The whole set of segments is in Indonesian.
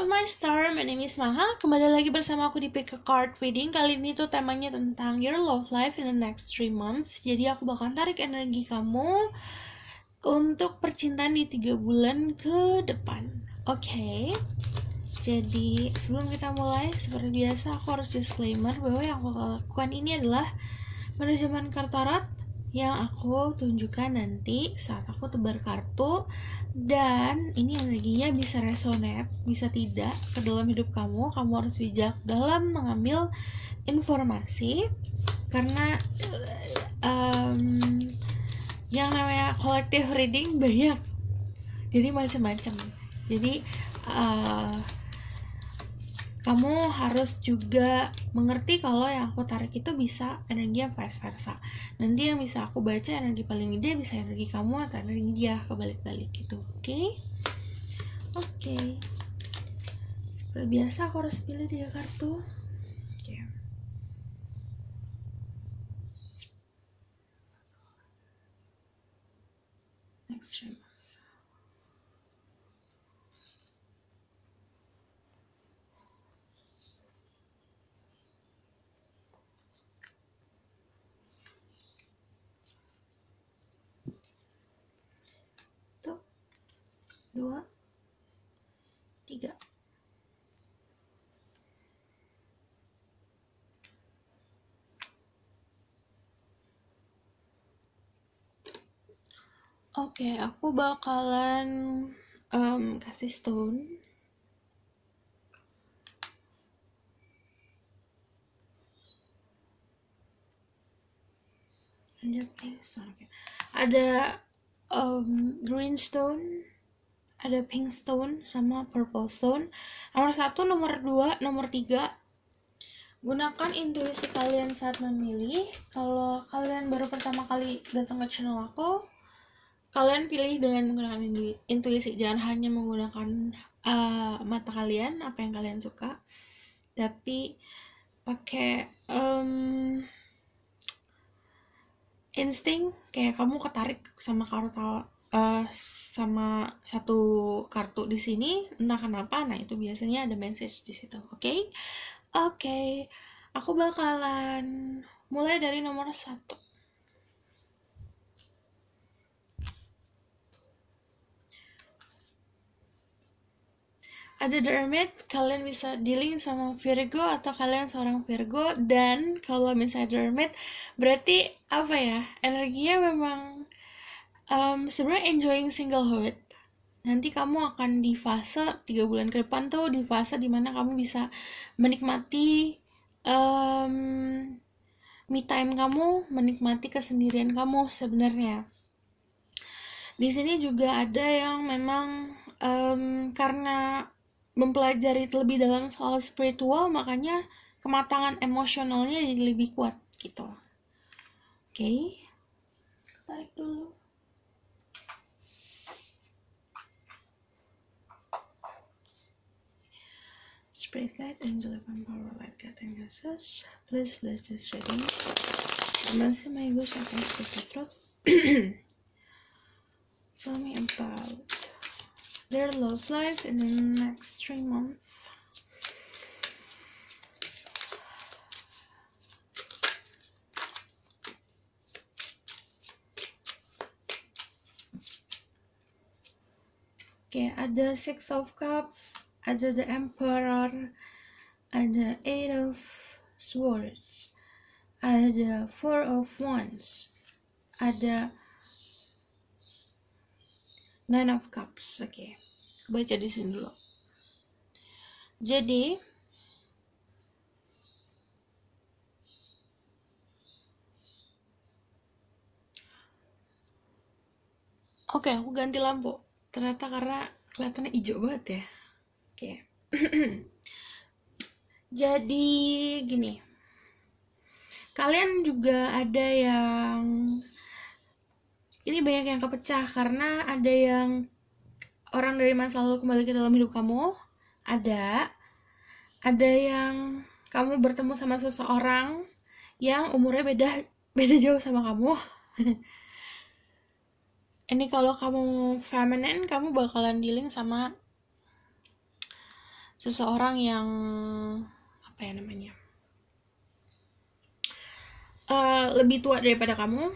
Hello my star, my name is Maha. Kembali lagi bersama aku di Pick a Card Reading. Kali ini tuh temanya tentang your love life in the next 3 months. Jadi aku bakal tarik energi kamu untuk percintaan di 3 bulan ke depan. Oke. Jadi sebelum kita mulai, seperti biasa aku harus disclaimer bahwa yang aku lakukan ini adalah manajemen kartu tarot yang aku tunjukkan nanti saat aku tebar kartu, dan ini energinya bisa resonate, bisa tidak ke dalam hidup kamu. Kamu harus bijak dalam mengambil informasi karena yang namanya collective reading banyak, jadi macam-macam. Jadi kamu harus juga mengerti kalau yang aku tarik itu bisa energi yang vice versa. Nanti yang bisa aku baca energi paling gede bisa energi kamu atau energi dia kebalik-balik gitu. Oke. Seperti biasa aku harus pilih 3 kartu. Oke. Next time. Tuh. 2 3. Oke, aku bakalan kasih stone. Ada pink stone. Okay. Ada green stone, ada pink stone, sama purple stone. Nomor 1, nomor 2, nomor 3. Gunakan intuisi kalian saat memilih. Kalau kalian baru pertama kali datang ke channel aku, kalian pilih dengan menggunakan intuisi. Jangan hanya menggunakan mata kalian, apa yang kalian suka, tapi pakai insting. Kayak kamu ketarik sama kartu sama satu kartu di sini, entah kenapa. Nah, itu biasanya ada message di situ. Oke. Aku bakalan mulai dari nomor 1. Ada The Hermit. Kalian bisa dealing sama Virgo atau kalian seorang Virgo. Dan kalau misalnya The Hermit, berarti apa ya, energinya memang sebenarnya enjoying singlehood. Nanti kamu akan di fase 3 bulan ke depan tuh, di fase dimana kamu bisa menikmati me time kamu, menikmati kesendirian kamu sebenarnya. Di sini juga ada yang memang karena mempelajari lebih dalam soal spiritual, makanya kematangan emosionalnya jadi lebih kuat gitu. Oke. Tarik dulu. Spirit guide, angel of power, light guiding us. Please bless this reading. Masih my wish I can speak the throat. Tell me about their love life in the next 3 months. Oke, ada 6 of Cups, ada the Emperor, ada 8 of Swords, ada 4 of Wands, ada 9 of Cups. Oke. Baca di sini dulu. Jadi oke, aku ganti lampu. Ternyata karena kelihatannya hijau banget ya. Oke. Jadi gini. Kalian juga ada yang ini banyak yang kepecah karena ada yang orang dari masa lalu kembali ke dalam hidup kamu. Ada yang kamu bertemu sama seseorang yang umurnya beda jauh sama kamu. Ini kalau kamu feminine, kamu bakalan dealing sama seseorang yang apa ya namanya, lebih tua daripada kamu,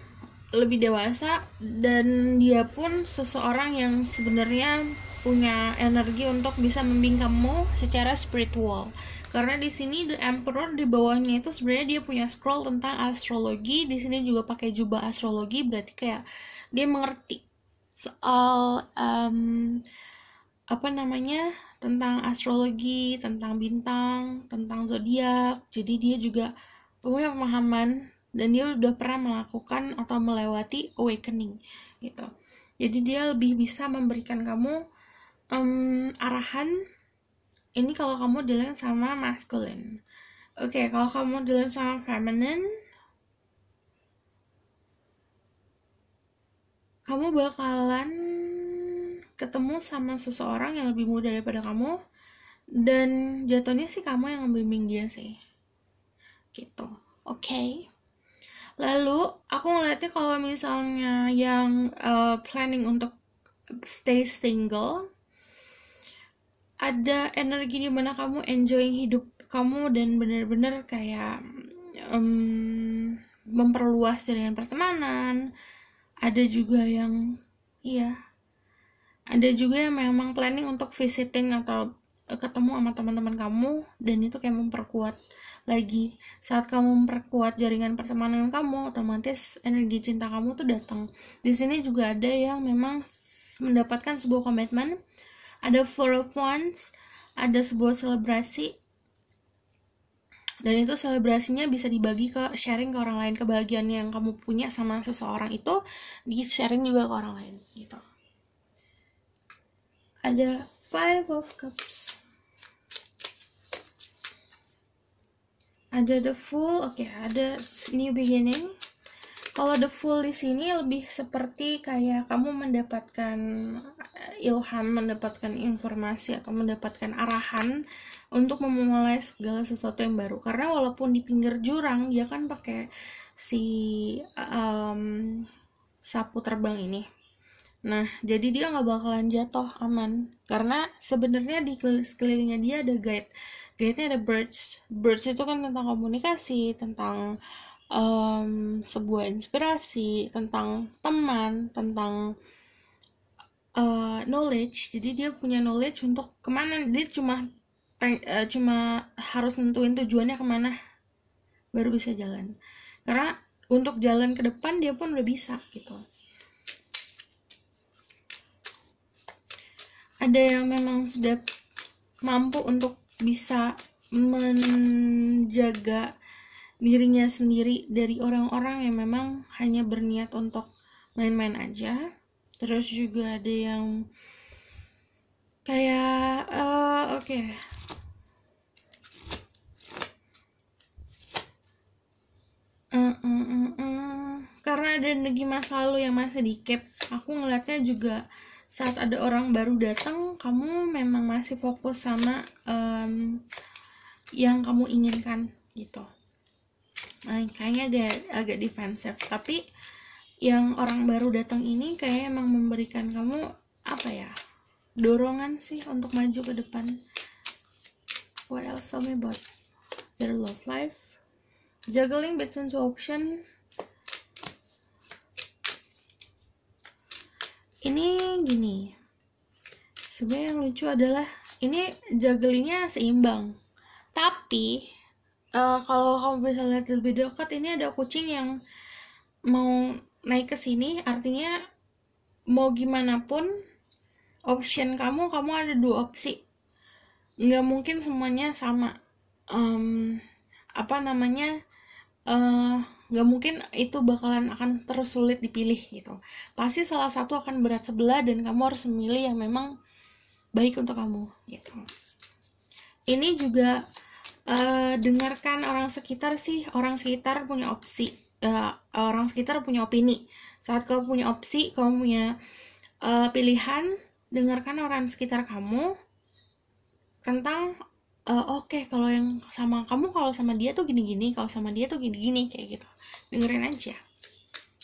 lebih dewasa, dan dia pun seseorang yang sebenarnya punya energi untuk bisa membimbing kamu secara spiritual. Karena di sini The Emperor di bawahnya itu sebenarnya dia punya scroll tentang astrologi. Di sini juga pakai jubah astrologi, berarti kayak dia mengerti soal apa namanya, tentang astrologi, tentang bintang, tentang zodiak. Jadi dia juga punya pemahaman dan dia udah pernah melakukan atau melewati awakening gitu. Jadi dia lebih bisa memberikan kamu arahan. Ini kalau kamu dealing sama masculine. Oke, kalau kamu dealing sama feminine, kamu bakalan ketemu sama seseorang yang lebih muda daripada kamu, dan jatuhnya sih kamu yang ngebimbing dia sih gitu. Oke. Lalu aku ngeliatnya kalau misalnya yang planning untuk stay single, ada energi di mana kamu enjoying hidup kamu dan bener-bener kayak memperluas jaringan pertemanan. Ada juga yang ada juga yang memang planning untuk visiting atau ketemu sama teman-teman kamu, dan itu kayak memperkuat lagi. Saat kamu memperkuat jaringan pertemanan kamu, otomatis energi cinta kamu tuh datang. Di sini juga ada yang memang mendapatkan sebuah komitmen, ada Four of Wands, ada sebuah selebrasi, dan itu selebrasinya bisa dibagi ke sharing ke orang lain. Kebahagiaan yang kamu punya sama seseorang itu di sharing juga ke orang lain gitu. Ada Five of Cups, ada The Fool. Oke, ada New Beginning. Kalau The Fool di sini lebih seperti kayak kamu mendapatkan ilham, mendapatkan informasi atau mendapatkan arahan untuk memulai segala sesuatu yang baru. Karena walaupun di pinggir jurang, dia kan pakai si sapu terbang ini. Nah, jadi dia nggak bakalan jatuh, aman. Karena sebenarnya di sekelilingnya dia ada guide. Guide-nya ada birds. Birds itu kan tentang komunikasi, tentang sebuah inspirasi, tentang teman, tentang knowledge. Jadi dia punya knowledge untuk kemana. Dia cuma harus nentuin tujuannya kemana, baru bisa jalan. Karena untuk jalan ke depan dia pun udah bisa gitu. Ada yang memang sudah mampu untuk bisa menjaga dirinya sendiri dari orang-orang yang memang hanya berniat untuk main-main aja. Terus juga ada yang kayak karena ada energi masa lalu yang masih di cap, aku ngeliatnya juga saat ada orang baru datang, kamu memang masih fokus sama yang kamu inginkan gitu. Nah, kayaknya agak defensif, tapi yang orang baru datang ini kayak emang memberikan kamu apa ya, dorongan sih untuk maju ke depan. What else? Tell me about their love life. Juggling between two options. Ini gini, sebenarnya yang lucu adalah ini jugglingnya seimbang, tapi kalau kamu bisa lihat lebih dekat, ini ada kucing yang mau naik ke sini. Artinya mau gimana pun option kamu ada dua opsi, nggak mungkin semuanya sama. Nggak mungkin itu bakalan akan terus sulit dipilih gitu. Pasti salah satu akan berat sebelah dan kamu harus memilih yang memang baik untuk kamu gitu. Ini juga dengarkan orang sekitar sih. Orang sekitar punya opsi, orang sekitar punya opini. Saat kamu punya opsi, kamu punya pilihan, dengarkan orang sekitar kamu tentang oke, kalau yang sama kamu, kalau sama dia tuh gini-gini, kalau sama dia tuh gini-gini, kayak gitu. Dengerin aja.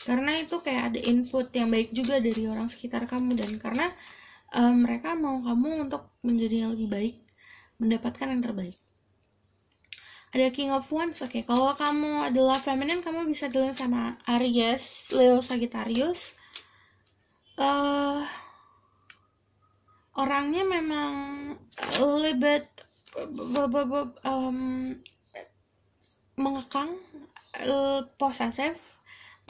Karena itu kayak ada input yang baik juga dari orang sekitar kamu, dan karena mereka mau kamu untuk menjadi yang lebih baik. mendapatkan yang terbaik. Ada King of Wands. Oke, kalau kamu adalah feminine, kamu bisa dealing sama Aries, Leo, Sagittarius. Orangnya memang lebih mengekang, posesif,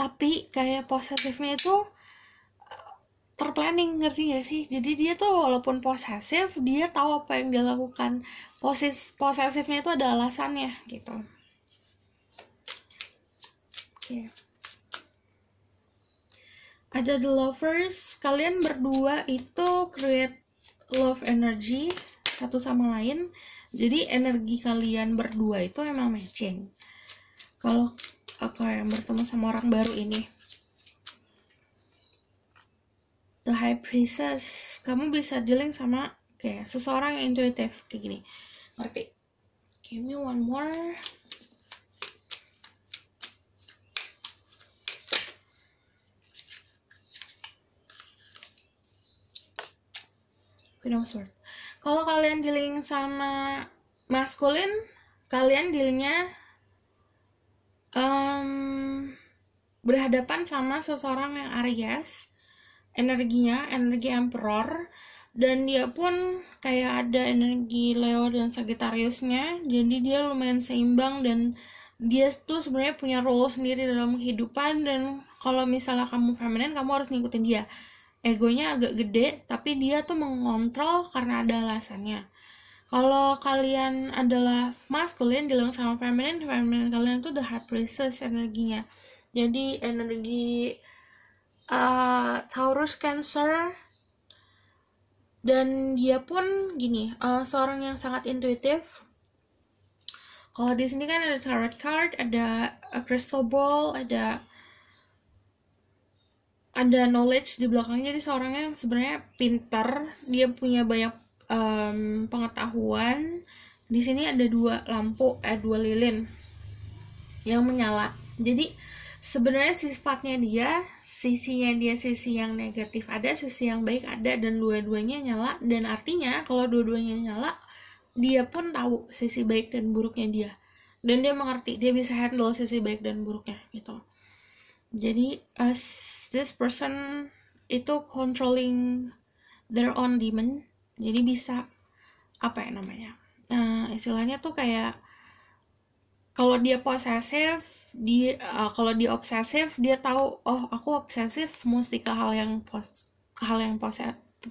tapi kayak posesifnya itu terplanning, ngerti gak sih? Jadi dia tuh walaupun posesif, dia tahu apa yang dia lakukan. Posesifnya itu ada alasannya gitu. Oke. Ada The Lovers. Kalian berdua itu create love energy satu sama lain. Jadi energi kalian berdua itu emang matching. Kalau yang bertemu sama orang baru ini, The High Priestess, kamu bisa dealing sama kayak seseorang yang intuitif kayak gini, ngerti? Give me one more. Queen of Swords. Kalau kalian dealing sama maskulin, kalian dealingnya berhadapan sama seseorang yang Aries, energinya energi Emperor, dan dia pun kayak ada energi Leo dan Sagittariusnya, jadi dia lumayan seimbang dan dia tuh sebenarnya punya role sendiri dalam kehidupan. Dan kalau misalnya kamu feminine, kamu harus ngikutin dia. Egonya agak gede, tapi dia tuh mengontrol karena ada alasannya. Kalau kalian adalah maskulin, dealing sama feminine kalian tuh the High Priestess energinya. Jadi energi Taurus, Cancer, dan dia pun gini, seorang yang sangat intuitif. Kalau di sini kan ada tarot card, ada crystal ball, ada knowledge di belakangnya. Jadi seorang yang sebenarnya pintar, dia punya banyak pengetahuan. Di sini ada dua lampu, dua lilin yang menyala. Jadi sebenarnya sifatnya dia, sisinya dia sisi yang negatif ada, sisi yang baik ada, dan dua-duanya nyala. Dan artinya kalau dua-duanya nyala, dia pun tahu sisi baik dan buruknya dia, dan dia mengerti, dia bisa handle sisi baik dan buruknya gitu. Jadi this person itu controlling their own demon. Jadi bisa apa ya namanya, istilahnya tuh kayak kalau dia posesif, kalau dia obsesif, dia tahu, oh aku obsesif mesti ke hal yang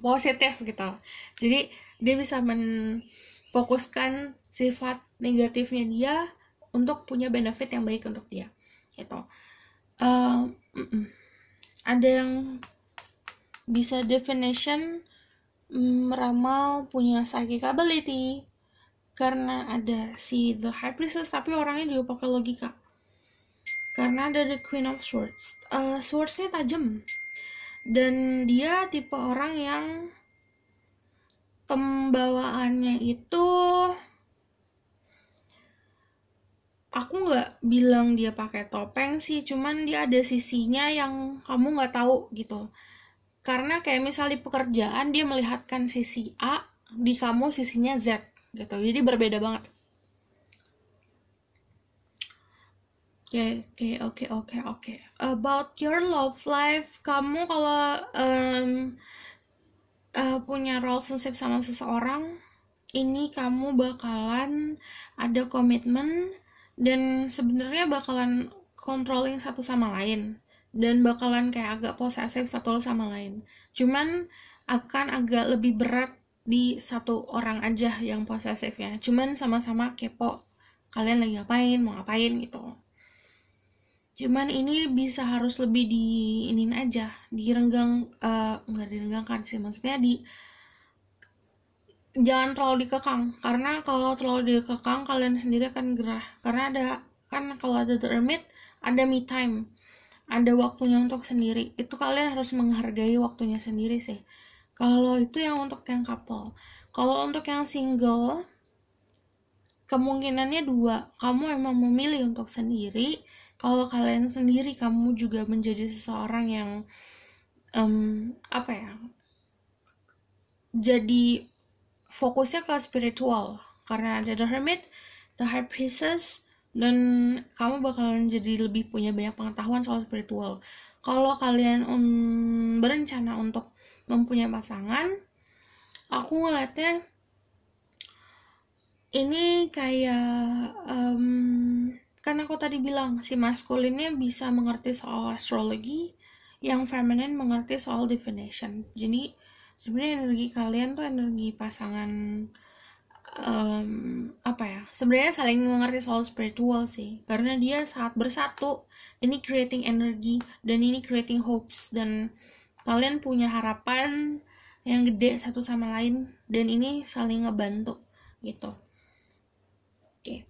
positif gitu. Jadi dia bisa memfokuskan sifat negatifnya dia untuk punya benefit yang baik untuk dia gitu. Ada yang bisa definition meramal punya psychic ability karena ada si The High Priestess, tapi orangnya juga pakai logika karena ada The Queen of Swords. Swordsnya tajam, dan dia tipe orang yang pembawaannya itu, aku nggak bilang dia pakai topeng sih, cuman dia ada sisinya yang kamu nggak tahu gitu. Karena kayak misalnya di pekerjaan dia melihatkan sisi A, di kamu sisinya Z gitu, jadi berbeda banget. Oke. About your love life, kamu kalau punya relationship sama seseorang, ini kamu bakalan ada komitmen dan sebenarnya bakalan controlling satu sama lain, dan bakalan kayak agak posesif satu sama lain. Cuman akan agak lebih berat di satu orang aja yang posesifnya. Cuman sama-sama kepo kalian lagi ngapain, mau ngapain gitu. Cuman ini bisa harus lebih diinin aja, direnggang, nggak direnggangkan sih, maksudnya jangan terlalu dikekang, karena kalau terlalu dikekang kalian sendiri akan gerah. Karena kalau ada the hermit, ada me time, ada waktunya untuk sendiri. Itu kalian harus menghargai waktunya sendiri sih. Kalau itu yang untuk yang couple. Kalau untuk yang single, kemungkinannya dua, kamu emang memilih untuk sendiri. Kalau kalian sendiri, kamu juga menjadi seseorang yang jadi fokusnya ke spiritual karena ada the hermit, the high priestess, dan kamu bakalan jadi lebih punya banyak pengetahuan soal spiritual. Kalau kalian berencana untuk mempunyai pasangan, aku ngeliatnya ini kayak kan aku tadi bilang si maskulinnya bisa mengerti soal astrologi, yang feminine mengerti soal divination. Jadi sebenarnya energi kalian tuh energi pasangan sebenarnya saling mengerti soal spiritual sih, karena dia saat bersatu ini creating energi dan ini creating hopes, dan kalian punya harapan yang gede satu sama lain, dan ini saling ngebantu gitu. Oke.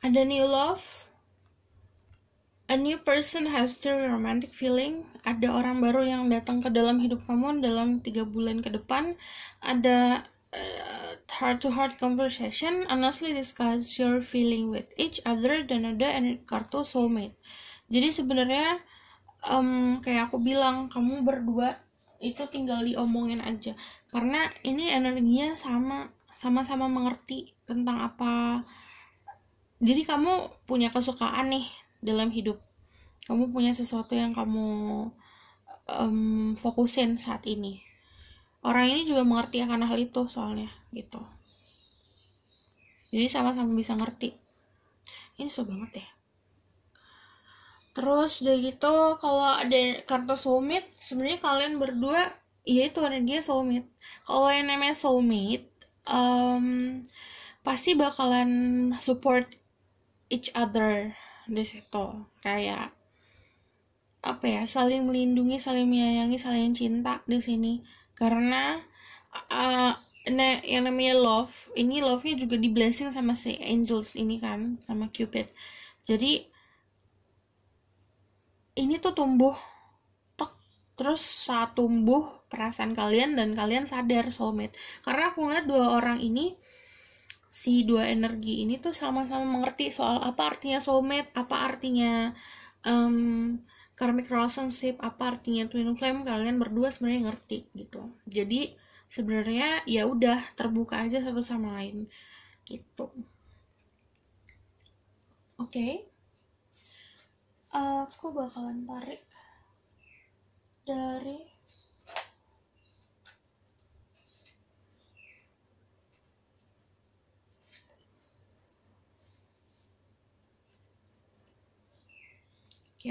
Ada new love, a new person has the romantic feeling. Ada orang baru yang datang ke dalam hidup kamu dalam 3 bulan ke depan. Ada heart to heart conversation, honestly discuss your feeling with each other, dan ada kartu soulmate. Jadi sebenarnya kayak aku bilang, kamu berdua itu tinggal diomongin aja, karena ini energinya sama-sama mengerti tentang apa. Jadi kamu punya kesukaan nih dalam hidup, kamu punya sesuatu yang kamu fokusin saat ini. Orang ini juga mengerti akan hal itu soalnya gitu. Jadi sama-sama bisa ngerti. Ini susah banget ya. Terus udah gitu, kalau ada kartu soulmate, sebenarnya kalian berdua ya itu energi soulmate. Kalau yang namanya soulmate pasti bakalan support each other di situ, kayak apa ya, saling melindungi, saling menyayangi, saling cinta di sini. Karena yang namanya love, ini love-nya juga di blessing sama si angels ini kan, sama Cupid. Jadi ini tuh tumbuh terus saat tumbuh perasaan kalian dan kalian sadar soulmate. Karena aku ngeliat dua orang ini, si dua energi ini tuh sama-sama mengerti soal apa artinya soulmate, apa artinya karmic relationship, apa artinya twin flame. Kalian berdua sebenarnya ngerti gitu. Jadi sebenarnya ya udah terbuka aja satu sama lain gitu. Oke. Aku bakalan tarik dari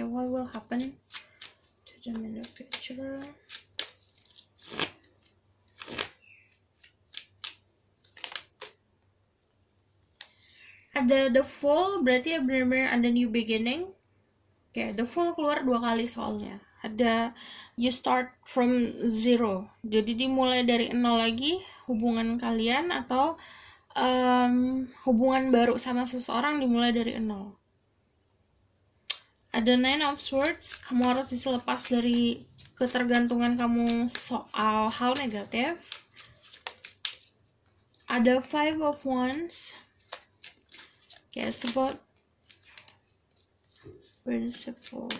what will happen to them in the future. Ada the Fool, berarti ya benar-benar ada new beginning. The Fool keluar 2 kali soalnya. Ada you start from zero, jadi dimulai dari 0 lagi hubungan kalian, atau hubungan baru sama seseorang dimulai dari 0. Ada 9 of Swords, kamu harus bisa lepas dari ketergantungan kamu soal hal negatif. Ada 5 of Wands, it's about principle.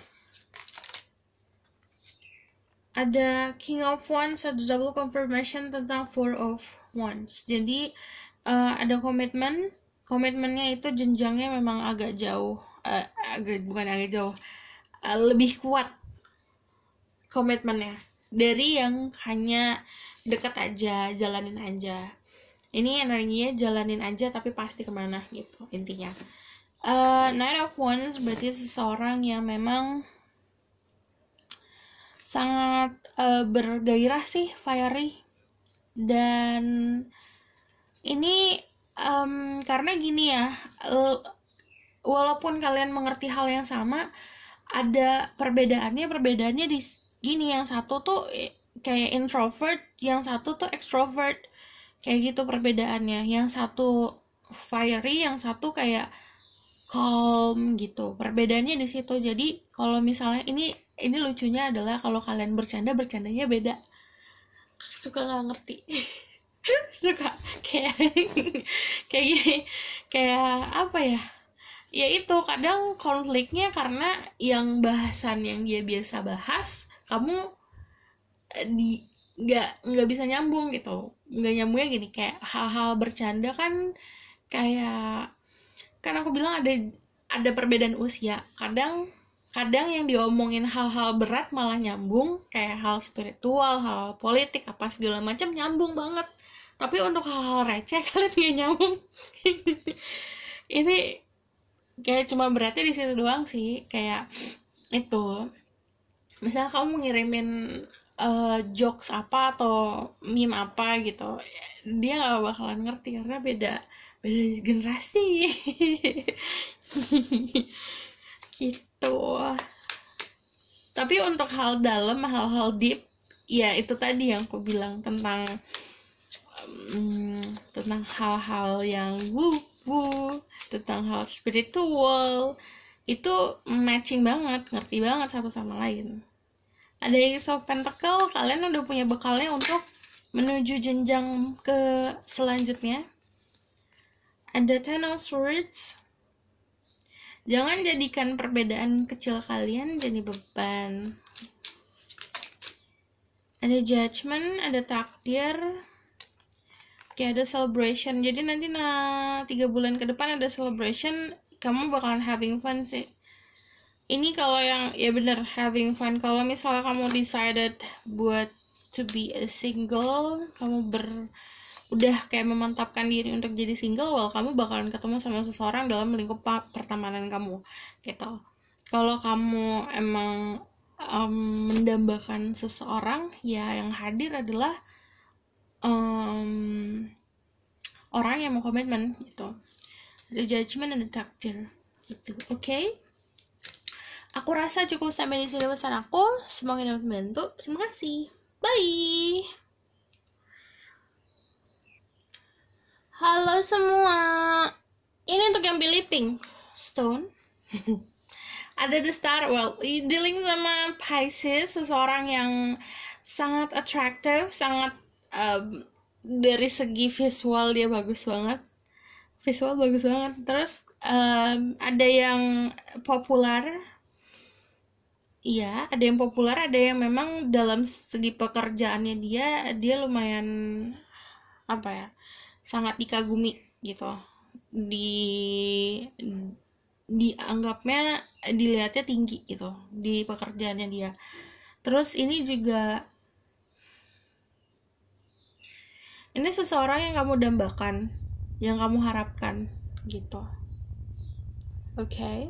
Ada King of Wands, ada double confirmation tentang 4 of Wands. Jadi ada komitmennya itu jenjangnya memang agak jauh, lebih kuat komitmennya dari yang hanya deket aja, jalanin aja. Ini energinya jalanin aja tapi pasti kemana gitu intinya. 9 of Wands berarti seseorang yang memang sangat bergairah sih, fiery. Dan ini karena gini ya, walaupun kalian mengerti hal yang sama, ada perbedaannya di gini. Yang satu tuh kayak introvert, yang satu tuh extrovert. Kayak gitu perbedaannya. Yang satu fiery, yang satu kayak calm gitu. Perbedaannya di situ. Jadi kalau misalnya ini lucunya adalah kalau kalian bercandanya beda. Suka nggak ngerti. Suka kayak kayak gini, kayak apa ya? Ya itu kadang konfliknya karena yang bahasan yang dia biasa bahas, kamu di nggak bisa nyambung gitu. Nggak nyambungnya gini, kayak hal-hal bercanda kan, kayak kan aku bilang ada perbedaan usia. Kadang yang diomongin hal-hal berat malah nyambung, kayak hal spiritual, hal politik, apa segala macam nyambung banget. Tapi untuk hal-hal receh kalian gak nyambung. Ini kayak cuma beratnya di situ doang sih. Kayak itu, misalnya kamu ngirimin jokes apa atau meme apa gitu, dia gak bakalan ngerti karena beda generasi. Gitu. Tapi untuk hal dalam, hal-hal deep, ya itu tadi yang aku bilang tentang hal-hal yang woo, tentang hal spiritual, itu matching banget, ngerti banget satu sama lain. Ada Ace of Pentacle, kalian udah punya bekalnya untuk menuju jenjang ke selanjutnya. Ada Ten of Swords. Jangan jadikan perbedaan kecil kalian jadi beban. Ada Judgment, ada takdir. Oke, ada celebration. Jadi nanti 3 bulan ke depan ada celebration, kamu bakalan having fun sih. Ini kalau yang ya bener having fun. Kalau misalnya kamu decided buat to be a single, kamu udah kayak memantapkan diri untuk jadi single, well kamu bakalan ketemu sama seseorang dalam lingkup pertemanan kamu gitu. Kalau kamu emang mendambakan seseorang, ya yang hadir adalah orang yang mau komitmen gitu. Ada judgment, ada takdir gitu. Oke? Aku rasa cukup sampai di sini pesan aku. Semoga dapat membantu. Terima kasih. Bye. Halo semua. Ini untuk yang pilih pink stone. Ada the star. Well, dealing sama Pisces, seseorang yang sangat attractive, sangat dari segi visual dia bagus banget. Visual bagus banget. Terus ada yang populer. Iya, ada yang populer, ada yang memang dalam segi pekerjaannya dia lumayan apa ya, sangat dikagumi gitu. Dianggapnya, dilihatnya tinggi gitu di pekerjaannya dia. Terus ini juga, ini seseorang yang kamu dambakan, yang kamu harapkan gitu. Oke.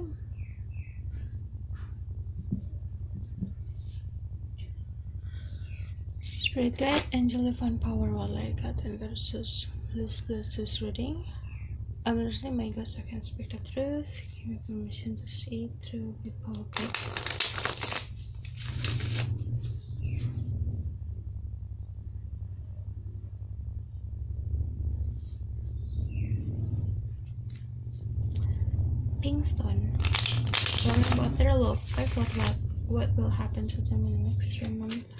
Spirit guide, angel divine power, wildlife god, and goddesses. Please bless this reading. I will receive my ghost, I can speak the truth. Give me permission to see through people. Okay. Pinkstone. Learn about their love life, what will happen to them in the next 3 months.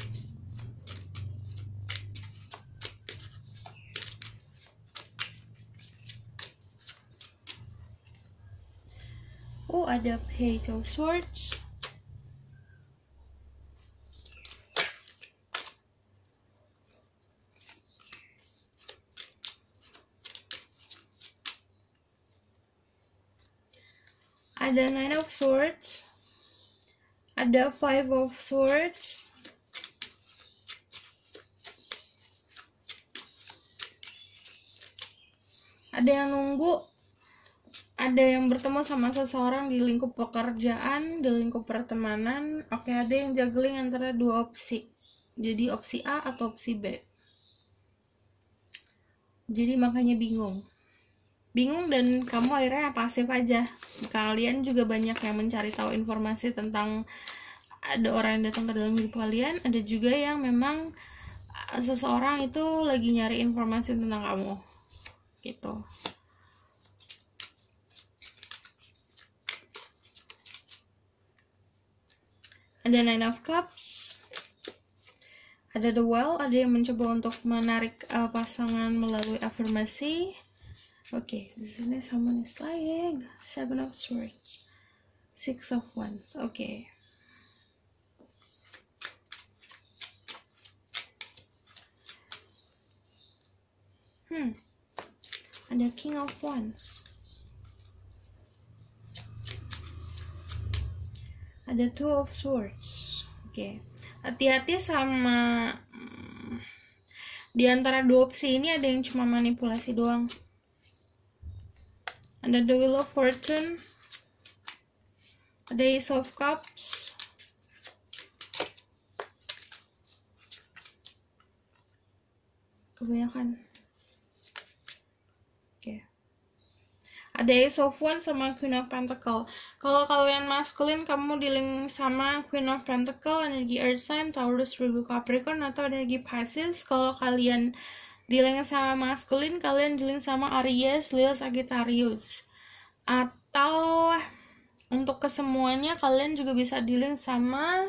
Oh, ada Page of Swords. Ada Nine of Swords. Ada Five of Swords. Ada yang nunggu. Ada yang bertemu sama seseorang di lingkup pekerjaan, di lingkup pertemanan. Oke, ada yang juggling antara 2 opsi. Jadi opsi A atau opsi B. Jadi makanya bingung dan kamu akhirnya pasif aja. Kalian juga banyak yang mencari tahu informasi tentang ada orang yang datang ke dalam hidup kalian, ada juga yang memang seseorang itu lagi nyari informasi tentang kamu gitu. Ada Nine of Cups, ada The Well, ada yang mencoba untuk menarik pasangan melalui afirmasi. Oke, di sini someone is lying. Seven of Swords, Six of Wands. Oke. Ada King of Wands, ada Two of Swords. Oke. Hati-hati sama di antara dua opsi ini ada yang cuma manipulasi doang. Ada The Wheel of Fortune, ada Ace of Cups, kebanyakan. Oke. Ada Ace of Wands sama Queen of Pentacle. Kalau kalian maskulin, kamu dealing sama Queen of Pentacle, energi Earth sign, Taurus, Virgo, Capricorn, atau energi Pisces. Kalau kalian dealing sama maskulin, kalian dealing sama Aries, Leo, Sagittarius. Atau untuk kesemuanya, kalian juga bisa dealing sama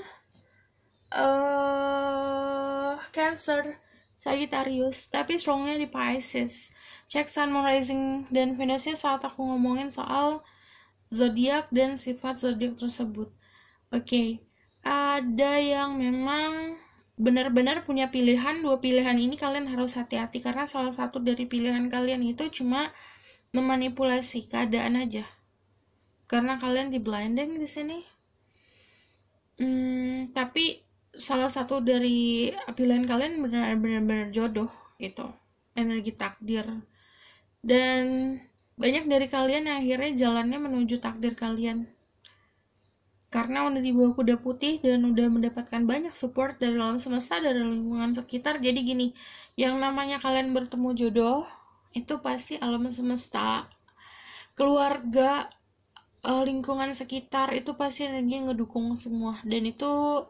Cancer, Sagittarius, tapi strongnya di Pisces. Cek Sun, Moon, Rising, dan Venusnya saat aku ngomongin soal zodiak dan sifat zodiak tersebut. Oke. Ada yang memang benar-benar punya pilihan. Dua pilihan ini kalian harus hati-hati, karena salah satu dari pilihan kalian itu cuma memanipulasi keadaan aja. Karena kalian di blinding di sini. Tapi salah satu dari pilihan kalian benar-benar jodoh gitu. Energi takdir. Dan banyak dari kalian yang akhirnya jalannya menuju takdir kalian, karena udah dibawa kuda putih dan udah mendapatkan banyak support dari alam semesta, dari lingkungan sekitar. Jadi gini, yang namanya kalian bertemu jodoh itu pasti alam semesta, keluarga, lingkungan sekitar itu pasti energi ngedukung semua. Dan itu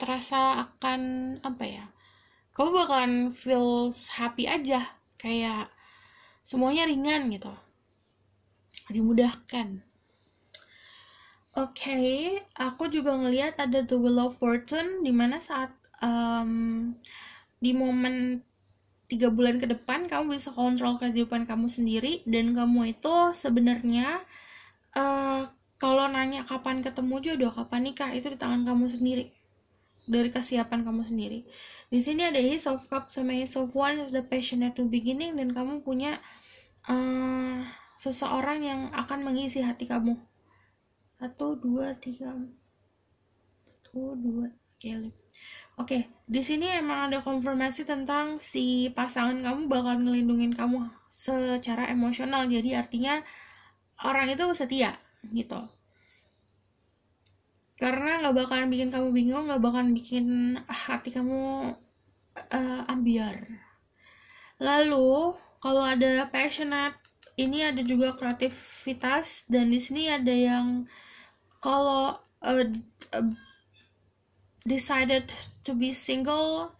terasa akan kamu bakalan feels happy aja, kayak semuanya ringan gitu, dimudahkan. Oke, aku juga ngelihat ada The Wheel of Fortune, dimana saat di momen 3 bulan ke depan kamu bisa kontrol kehidupan kamu sendiri. Dan kamu itu sebenarnya kalau nanya kapan ketemu jodoh, kapan nikah, itu di tangan kamu sendiri, dari kesiapan kamu sendiri. Di sini ada Ace of Cups sama Ace of Wands, the passionate to beginning, dan kamu punya seseorang yang akan mengisi hati kamu. 1, 2, 3, 1, 2, Oke, di sini emang ada konfirmasi tentang si pasangan kamu bakal ngelindungin kamu secara emosional. Jadi artinya orang itu setia gitu. Karena nggak bakalan bikin kamu bingung, nggak bakalan bikin hati kamu ambiar. Lalu kalau ada passionate, ini ada juga kreativitas. Dan di sini ada yang kalau decided to be single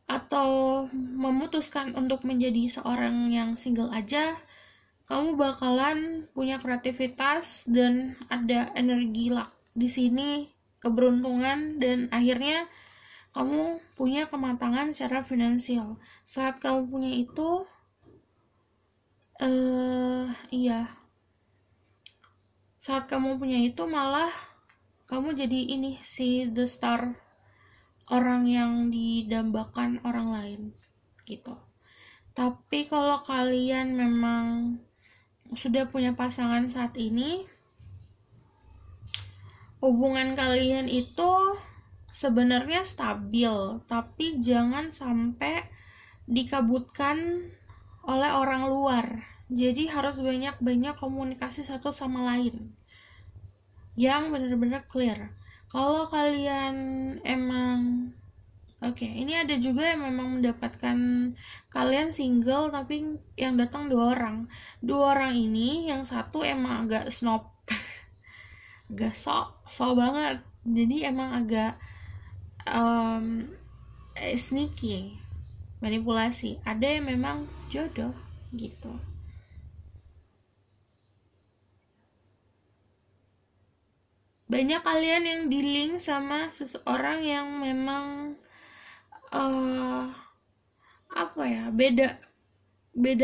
atau memutuskan untuk menjadi seorang yang single aja, kamu bakalan punya kreativitas dan ada energi luck di sini, keberuntungan, dan akhirnya kamu punya kematangan secara finansial. Saat kamu punya itu, saat kamu punya itu malah kamu jadi ini si the star, orang yang didambakan orang lain gitu. Tapi kalau kalian memang sudah punya pasangan saat ini, hubungan kalian itu sebenarnya stabil, tapi jangan sampai dikabutkan oleh orang luar. Jadi harus banyak-banyak komunikasi satu sama lain yang benar-benar clear. Kalau kalian emang ini ada juga yang memang mendapatkan kalian single tapi yang datang 2 orang. 2 orang ini, yang satu emang agak snob agak sok banget, Jadi emang agak sneaky, manipulasi. Ada yang memang jodoh gitu. Banyak kalian yang di-link sama seseorang yang memang apa ya, beda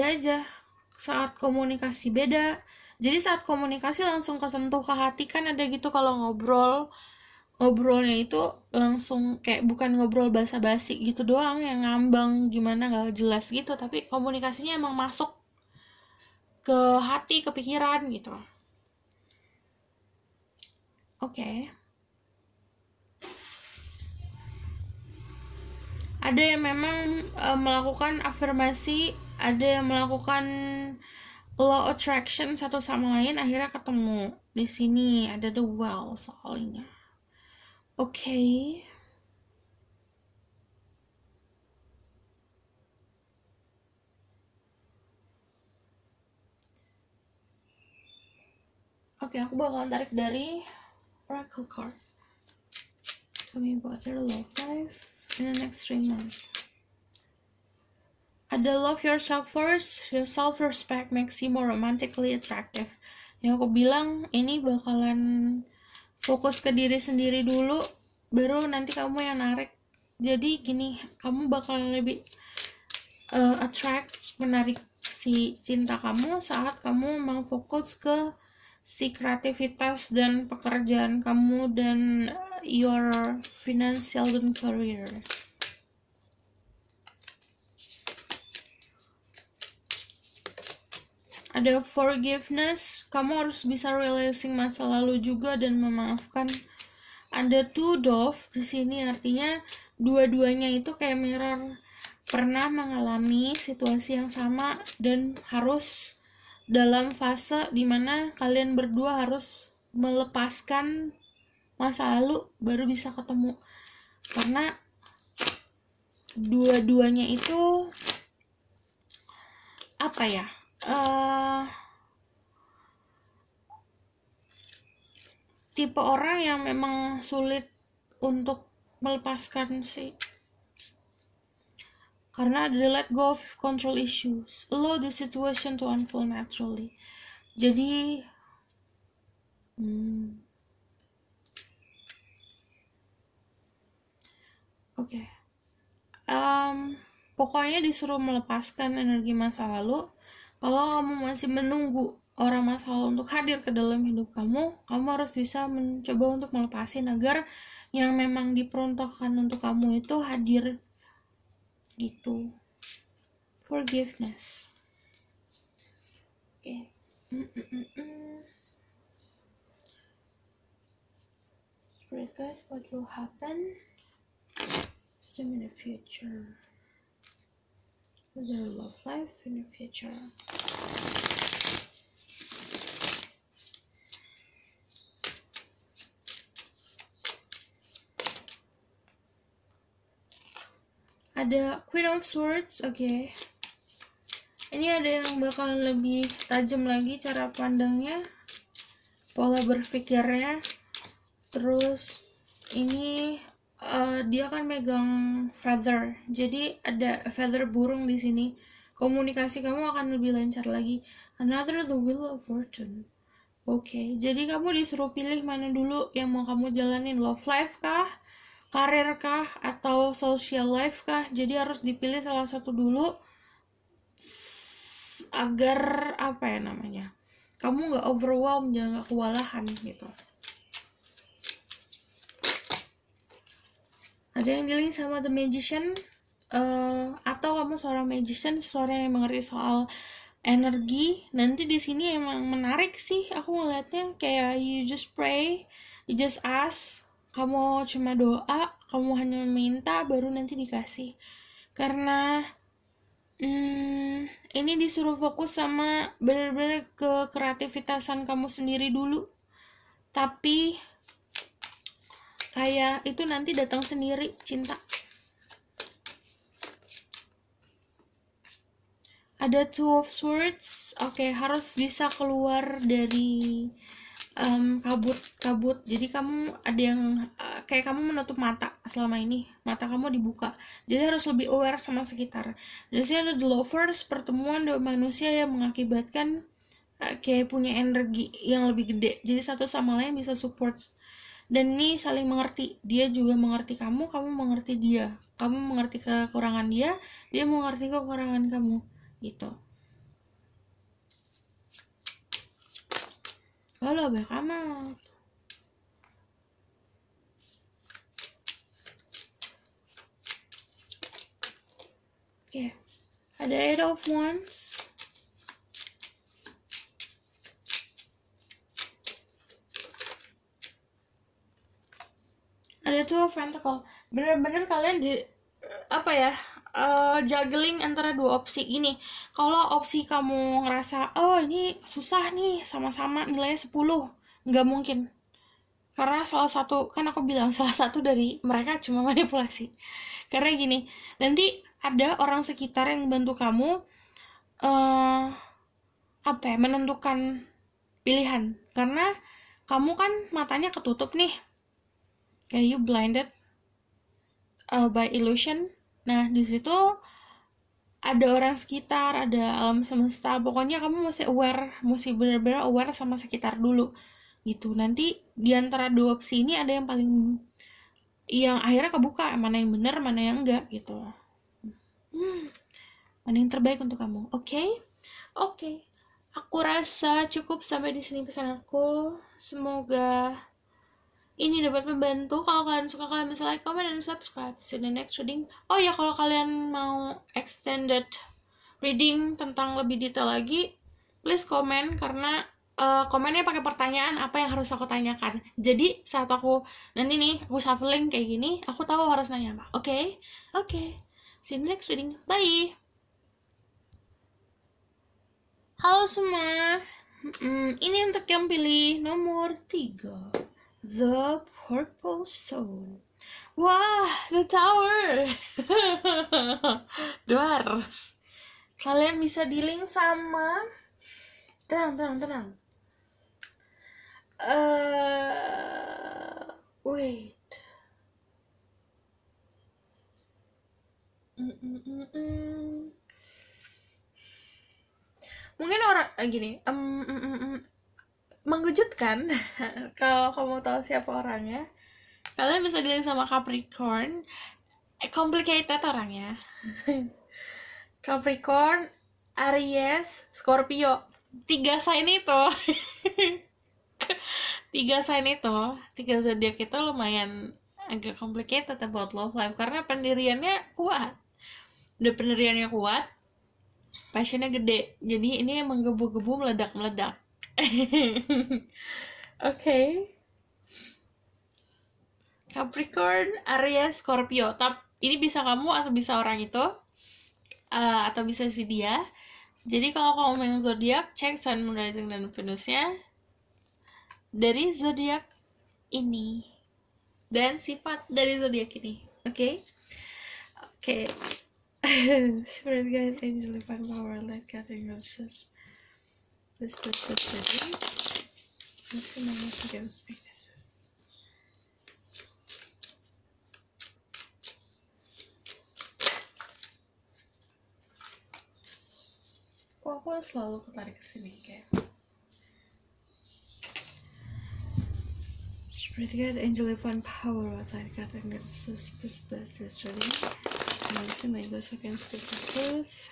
aja saat komunikasi, beda. Jadi saat komunikasi langsung kesentuh ke hati, kan ada gitu kalau ngobrolnya itu langsung kayak bukan ngobrol basa-basi gitu doang yang ngambang gimana nggak jelas gitu, tapi komunikasinya emang masuk ke hati, ke pikiran gitu. Oke. Ada yang memang melakukan afirmasi, ada yang melakukan law attraction satu sama lain, akhirnya ketemu. Di sini ada the well soalnya. Oke. Oke, aku bakalan tarik dari Oracle card. Tell me about your love life in the next 3 months. Ada love yourself first. Your self-respect makes you more romantically attractive. Yang aku bilang, ini bakalan fokus ke diri sendiri dulu, baru nanti kamu yang narik. Jadi gini, kamu bakalan lebih menarik si cinta kamu saat kamu memang fokus ke si kreativitas dan pekerjaan kamu dan your financial dan career. Ada forgiveness, kamu harus bisa realizing masa lalu juga dan memaafkan. Ada two dove di sini, artinya dua-duanya itu kayak mirror, pernah mengalami situasi yang sama dan harus dalam fase dimana kalian berdua harus melepaskan masa lalu baru bisa ketemu, karena dua-duanya itu apa ya, tipe orang yang memang sulit untuk melepaskan sih, karena ada let go of control issues, allow the situation to unfold naturally. Jadi oke. Pokoknya disuruh melepaskan energi masa lalu. Kalau kamu masih menunggu orang masa lalu untuk hadir ke dalam hidup kamu harus bisa mencoba untuk melepasin agar yang memang diperuntukkan untuk kamu itu hadir gitu. Forgiveness. Oke. Spirit guys, what will happen to them in the future? Their love life in the future. Ada Queen of Swords, oke. Ini ada yang bakalan lebih tajam lagi cara pandangnya, pola berpikirnya. Terus ini dia kan megang feather, jadi ada feather burung di sini. Komunikasi kamu akan lebih lancar lagi. Another the Wheel of Fortune. Oke, jadi kamu disuruh pilih mana dulu yang mau kamu jalanin, love life kah, karir kah, atau social life kah. Jadi harus dipilih salah satu dulu agar apa ya namanya, kamu nggak overwhelmed, jangan nggak kewalahan gitu. Ada yang dealing sama the magician, atau kamu seorang magician, seorang yang mengerti soal energi. Nanti di sini emang menarik sih, aku ngeliatnya kayak you just pray, you just ask, kamu cuma doa, kamu hanya meminta, baru nanti dikasih. Karena ini disuruh fokus sama bener-bener ke kreativitasan kamu sendiri dulu, tapi kayak itu nanti datang sendiri, cinta. Ada Two of Swords, oke, harus bisa keluar dari kabut. Jadi kamu ada yang kayak kamu menutup mata selama ini, mata kamu dibuka. Jadi harus lebih aware sama sekitar. Di sini ada the lovers, pertemuan dua manusia yang mengakibatkan kayak punya energi yang lebih gede. Jadi satu sama lain bisa support. Dan ini saling mengerti. Dia juga mengerti kamu, kamu mengerti dia. Kamu mengerti kekurangan dia, dia mengerti kekurangan kamu. Gitu. Halo, baik amat. Oke. Ada Eight of Wands. Ada Two of Pentacles. Bener-bener kalian juggling antara dua opsi ini. Kalau opsi kamu ngerasa ini susah nih, sama-sama nilainya 10, nggak mungkin. Karena salah satu, kan aku bilang salah satu dari mereka cuma manipulasi. Karena gini, nanti ada orang sekitar yang bantu kamu menentukan pilihan. Karena kamu kan matanya ketutup nih, kayak you blinded by illusion. Nah, di situ ada orang sekitar, ada alam semesta. Pokoknya kamu mesti benar-benar aware sama sekitar dulu. Gitu. Nanti di antara dua opsi ini ada yang akhirnya kebuka, mana yang benar, mana yang enggak gitu. Mana yang terbaik untuk kamu. Oke? Aku rasa cukup sampai di sini pesan aku. Semoga ini dapat membantu. Kalau kalian suka, kalian bisa like, comment, dan subscribe. See you in the next reading. Oh ya, kalau kalian mau extended reading tentang lebih detail lagi, please komen, karena komennya pakai pertanyaan apa yang harus aku tanyakan. Jadi saat aku nanti nih aku shuffling kayak gini, aku tahu harus nanya apa. Oke. See you in the next reading. Bye. Halo semua. Ini untuk yang pilih nomor 3. The Purple Soul. Wah, the Tower. Duar. Kalian bisa dealing sama tenang. Wait. Mungkin orang gini, mengejutkan. Kalau kamu tahu siapa orangnya, kalian bisa dealing sama Capricorn. Complicated orangnya. Capricorn, Aries, Scorpio. 3 sign itu. 3 zodiak itu lumayan agak complicated about love life, karena pendiriannya kuat. Udah pendiriannya kuat, passionnya gede. Jadi ini menggebu-gebu, meledak-meledak. Oke. Capricorn, Aries, Scorpio. Ini bisa kamu atau bisa orang itu, atau bisa si dia. Jadi kalau kamu main zodiak, cek Sun, Moon, Rising, dan Venusnya dari zodiak ini dan sifat dari zodiak ini. Oke. Spirit guide, angel, divine power, light, guiding forces. This puts it ready. Let's see my again speak. Kok aku selalu ketarik ke sini kayak. Spirit guide, angel, divine power, light, guiding forces. This puts it ready. Let's see my ghost again speak the truth.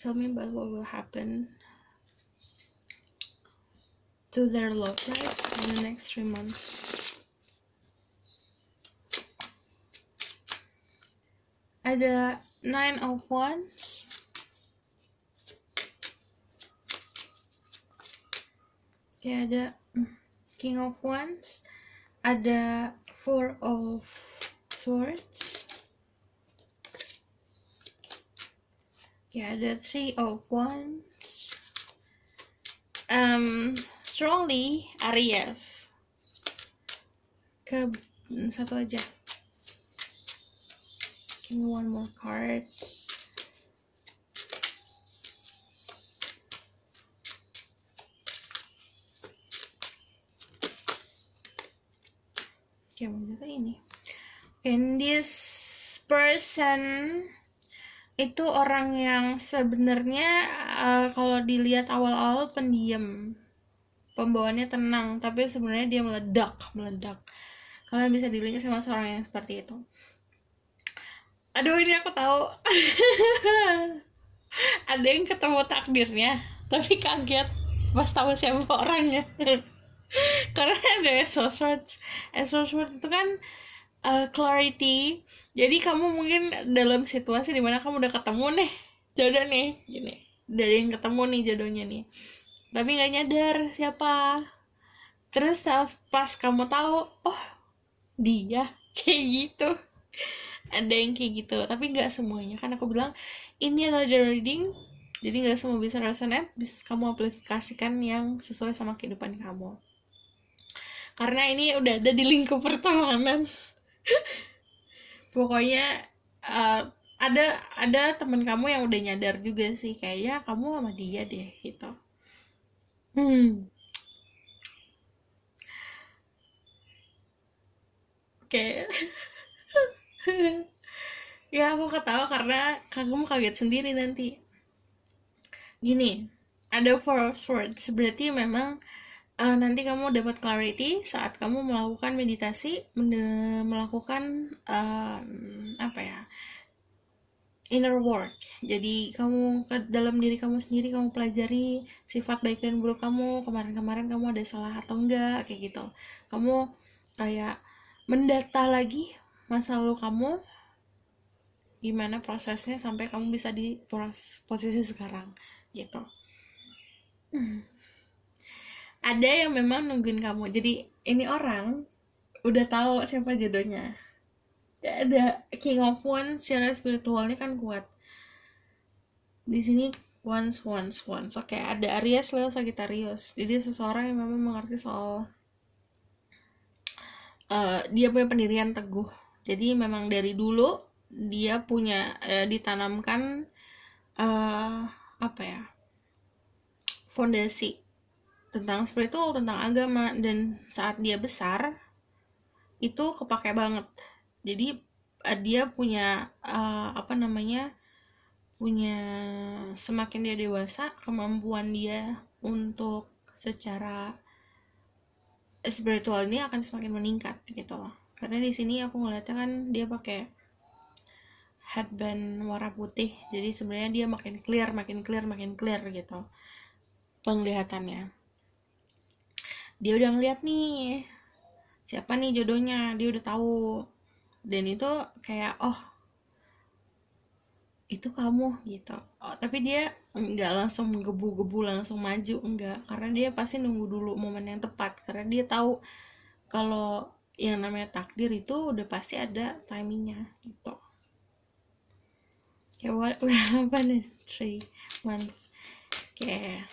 Tell me about what will happen to their love life in the next 3 months. Ada 9 of Wands. Ada King of Wands. Ada 4 of Swords. Ada 3 of Wands. Strongly Aries. Satu aja. Give me one more card. ini. And this person itu orang yang sebenarnya kalau dilihat awal-awal pendiam, pembawaannya tenang, tapi sebenarnya dia meledak. Kalian bisa dilihat sama seorang yang seperti itu. Aduh, ini aku tahu. Ada yang ketemu takdirnya, tapi kaget pas tahu siapa orangnya. Karena ada Swords itu kan clarity. Jadi kamu mungkin dalam situasi dimana kamu udah ketemu nih jodoh nih, gini, dari yang ketemu nih jodohnya nih, tapi nggak nyadar siapa. Terus pas kamu tahu, oh dia, kayak gitu. Ada yang kayak gitu, tapi nggak semuanya. Kan aku bilang ini adalah journal reading, jadi nggak semua bisa resonate. Bisa kamu aplikasikan yang sesuai sama kehidupan kamu, karena ini udah ada di lingkup pertemanan. Pokoknya ada temen kamu yang udah nyadar juga sih, kayaknya kamu sama dia deh gitu. Oke. Ya aku ketawa karena kamu kaget sendiri nanti. Gini, ada Four of Swords, berarti memang nanti kamu dapat clarity saat kamu melakukan meditasi, melakukan apa ya, inner work. Jadi kamu ke dalam diri kamu sendiri, kamu pelajari sifat baik dan buruk kamu, kemarin-kemarin kamu ada salah atau enggak, kayak gitu. Kamu kayak mendata lagi masa lalu kamu, gimana prosesnya sampai kamu bisa di posisi sekarang gitu. Ada yang memang nungguin kamu, jadi ini orang udah tahu siapa jodohnya. Ada King of Wands, secara spiritualnya kan kuat di sini. Wands. Oke, ada Aries, Leo, Sagittarius. Jadi seseorang yang memang mengerti soal dia punya pendirian teguh. Jadi memang dari dulu dia punya ditanamkan apa ya, fondasi tentang spiritual, tentang agama, dan saat dia besar itu kepake banget. Jadi dia punya apa namanya, punya, semakin dia dewasa, kemampuan dia untuk secara spiritual ini akan semakin meningkat gitu loh. Karena di sini aku ngeliatnya kan dia pakai headband warna putih, jadi sebenarnya dia makin clear gitu penglihatannya. Dia udah ngeliat nih siapa nih jodohnya, dia udah tahu, dan itu kayak oh itu kamu gitu. Tapi dia nggak langsung gebu-gebu langsung maju, enggak, karena dia pasti nunggu dulu momen yang tepat, karena dia tahu kalau yang namanya takdir itu udah pasti ada timingnya gitu. Okay, what happened in 3 months? Okay.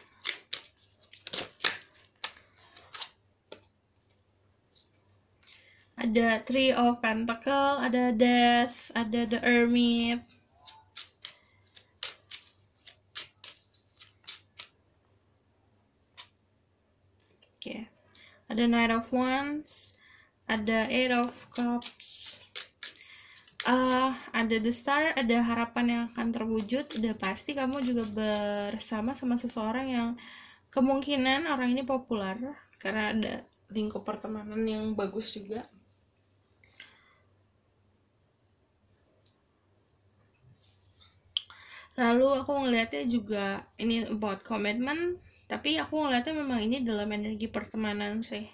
Ada Three of Pentacle, ada Death, ada The Hermit. Okay. Ada Knight of Wands, ada Eight of Cups. Ada The Star, ada harapan yang akan terwujud. Udah pasti kamu juga bersama sama seseorang yang kemungkinan orang ini populer, karena ada lingkup pertemanan yang bagus juga. Lalu aku ngelihatnya juga ini about commitment, tapi aku ngelihatnya memang ini dalam energi pertemanan sih.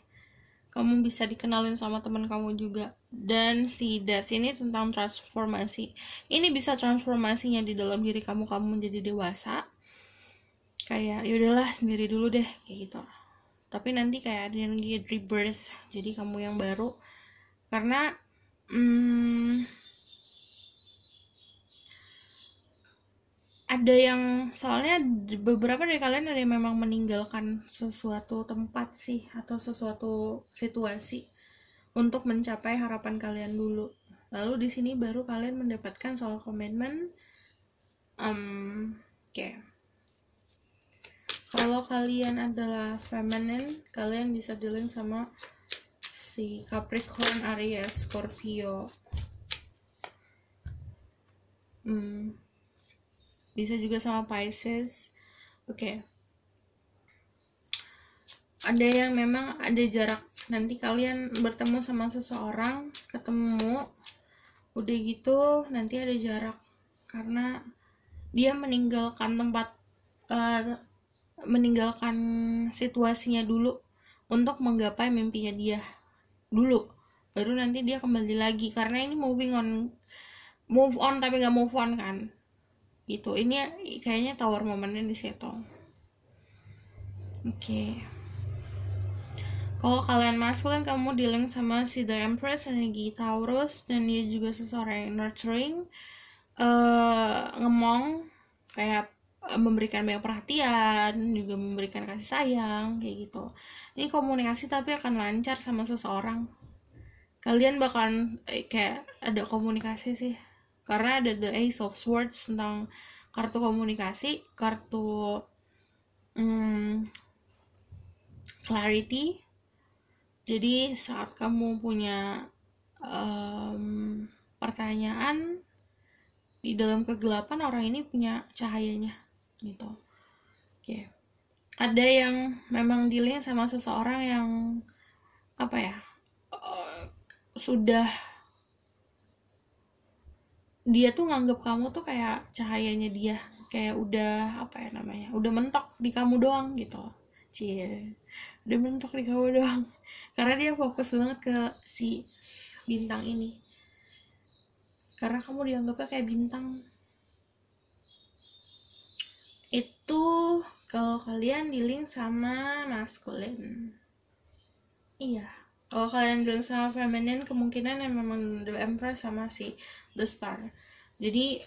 Kamu bisa dikenalin sama teman kamu juga. Dan si Death ini tentang transformasi. Ini bisa transformasinya di dalam diri kamu menjadi dewasa. Kayak yaudahlah sendiri dulu deh, kayak gitu. Tapi nanti kayak ada yang rebirth, jadi kamu yang baru. Karena ada yang, soalnya beberapa dari kalian ada yang memang meninggalkan sesuatu tempat sih, atau sesuatu situasi untuk mencapai harapan kalian dulu. Lalu di sini baru kalian mendapatkan soal komitmen. Okay. Kalau kalian adalah feminine, kalian bisa dealing sama si Capricorn, Aries, Scorpio. Bisa juga sama Pisces. Oke. Ada yang memang ada jarak. Nanti kalian bertemu sama seseorang, ketemu, udah gitu nanti ada jarak karena dia meninggalkan tempat, meninggalkan situasinya dulu untuk menggapai mimpinya dia dulu, baru nanti dia kembali lagi karena ini move on tapi nggak move on kan gitu. Ini kayaknya tower momennya di situ. Oke. Kalau kalian maskulin, kamu dealing sama si The Empress, energi Taurus, dan dia juga seseorang yang nurturing, ngemong, kayak memberikan banyak perhatian, juga memberikan kasih sayang, kayak gitu. Ini komunikasi tapi akan lancar sama seseorang. Kalian bakalan kayak ada komunikasi sih, karena ada The Ace of Swords tentang kartu komunikasi, kartu clarity. Jadi saat kamu punya pertanyaan di dalam kegelapan, orang ini punya cahayanya gitu. Oke. Ada yang memang dealing sama seseorang yang apa ya, sudah dia tuh nganggap kamu tuh kayak cahayanya dia, kayak udah apa ya namanya, udah mentok di kamu doang gitu. Udah mentok di kamu doang karena dia fokus banget ke si bintang ini, karena kamu dianggapnya kayak bintang. Itu kalau kalian dealing sama maskulin. Iya, kalau kalian dealing sama feminine, kemungkinan yang memang The Empress sama si The Star. Jadi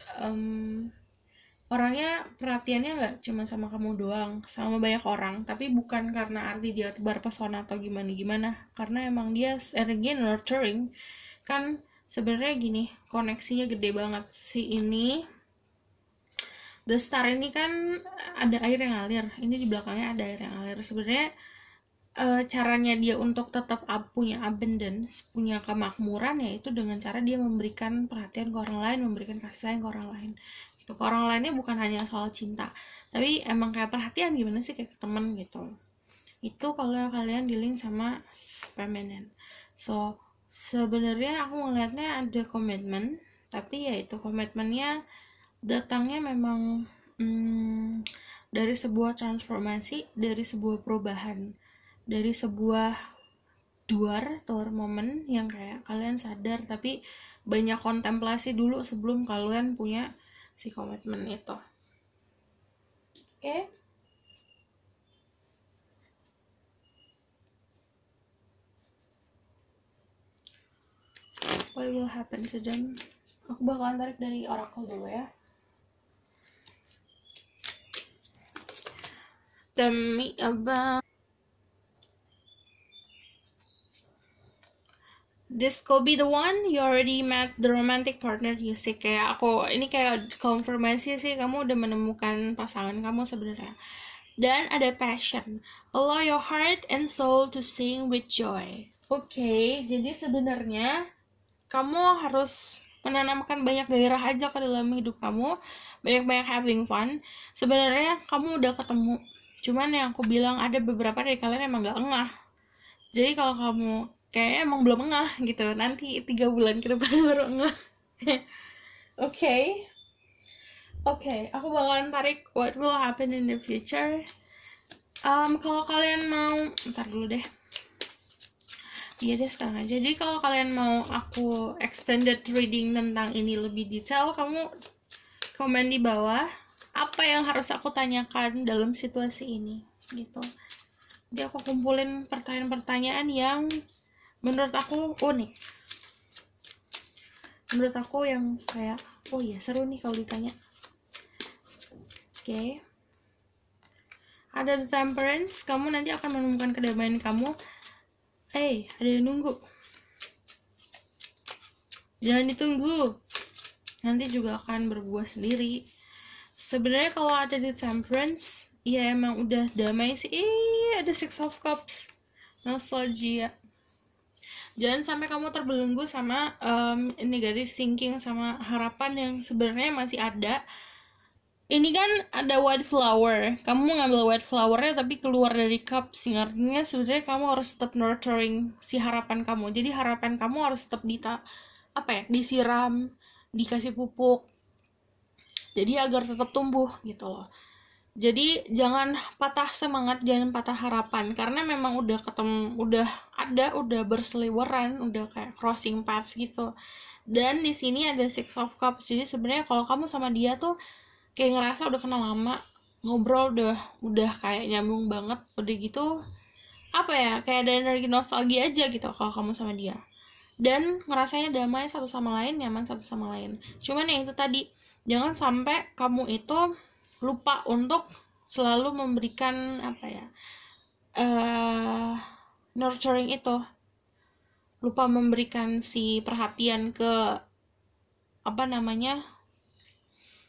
orangnya perhatiannya nggak cuma sama kamu doang, sama banyak orang, tapi bukan karena arti dia tebar pesona atau gimana, karena emang dia energi nurturing kan. Sebenarnya gini, koneksinya gede banget. Si ini The Star ini kan ada air yang ngalir, ini di belakangnya ada air yang ngalir. Sebenarnya caranya dia untuk tetap punya abundance, punya kemakmuran, yaitu dengan cara dia memberikan perhatian ke orang lain, memberikan kasih sayang ke orang lain. Ke orang lainnya bukan hanya soal cinta, tapi emang kayak perhatian gimana sih, kayak ke temen gitu. Itu kalau kalian dealing sama feminine. So sebenarnya aku ngelihatnya ada komitmen, tapi ya itu komitmennya datangnya memang dari sebuah transformasi, dari sebuah perubahan, dari sebuah tower moment yang kayak kalian sadar tapi banyak kontemplasi dulu sebelum kalian punya si komitmen itu. Oke? What will happen to them? Aku bakalan tarik dari oracle dulu ya. Tell me about this could be the one. You already met the romantic partner you seek. Kayak aku, ini kayak konfirmasi sih, kamu udah menemukan pasangan kamu sebenarnya. Dan ada passion. Allow your heart and soul to sing with joy. Oke, jadi sebenarnya kamu harus menanamkan banyak gairah aja ke dalam hidup kamu, banyak-banyak having fun. Sebenarnya kamu udah ketemu, cuman yang aku bilang ada beberapa dari kalian emang gak engah. Jadi kalau kamu kayaknya emang belum engah gitu, nanti 3 bulan ke depan baru engah. Oke, aku bakalan tarik what will happen in the future. Kalau kalian mau, ntar dulu deh. Iya deh sekarang aja. Jadi kalau kalian mau aku extended reading tentang ini lebih detail, kamu komen di bawah apa yang harus aku tanyakan dalam situasi ini gitu. Jadi aku kumpulin pertanyaan-pertanyaan yang menurut aku unik, menurut aku yang kayak oh iya seru nih kalau ditanya. Oke. Ada The Temperance, kamu nanti akan menemukan kedamaian kamu. Ada yang nunggu, jangan ditunggu, nanti juga akan berbuah sendiri. Sebenarnya kalau ada di Temperance, ya emang udah damai sih. Ada Six of Cups, nostalgia. Jangan sampai kamu terbelenggu sama negative thinking, sama harapan yang sebenarnya masih ada. Ini kan ada white flower, kamu ngambil white flowernya tapi keluar dari cup, artinya sebenarnya kamu harus tetap nurturing si harapan kamu. Jadi harapan kamu harus tetap disiram, dikasih pupuk, jadi agar tetap tumbuh gitu loh. Jadi jangan patah semangat, jangan patah harapan, karena memang udah ketemu, udah berseliweran, udah kayak crossing path gitu. Dan di sini ada Six of Cups, jadi sebenarnya kalau kamu sama dia tuh kayak ngerasa udah kenal lama, ngobrol udah kayak nyambung banget, udah gitu kayak ada energi nostalgia aja gitu kalau kamu sama dia, dan ngerasanya damai satu sama lain, nyaman satu sama lain. Cuman yang itu tadi, jangan sampai kamu itu lupa untuk selalu memberikan nurturing itu, lupa memberikan si perhatian ke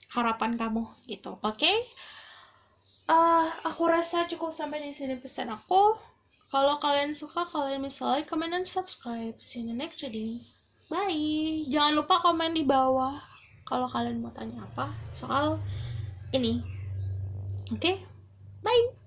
harapan kamu gitu. Oke? Aku rasa cukup sampai di sini pesan aku. Kalau kalian suka, kalian bisa like, comment, dan subscribe. See you in the next reading. Bye. Jangan lupa komen di bawah kalau kalian mau tanya apa soal ini. Oke? Bye.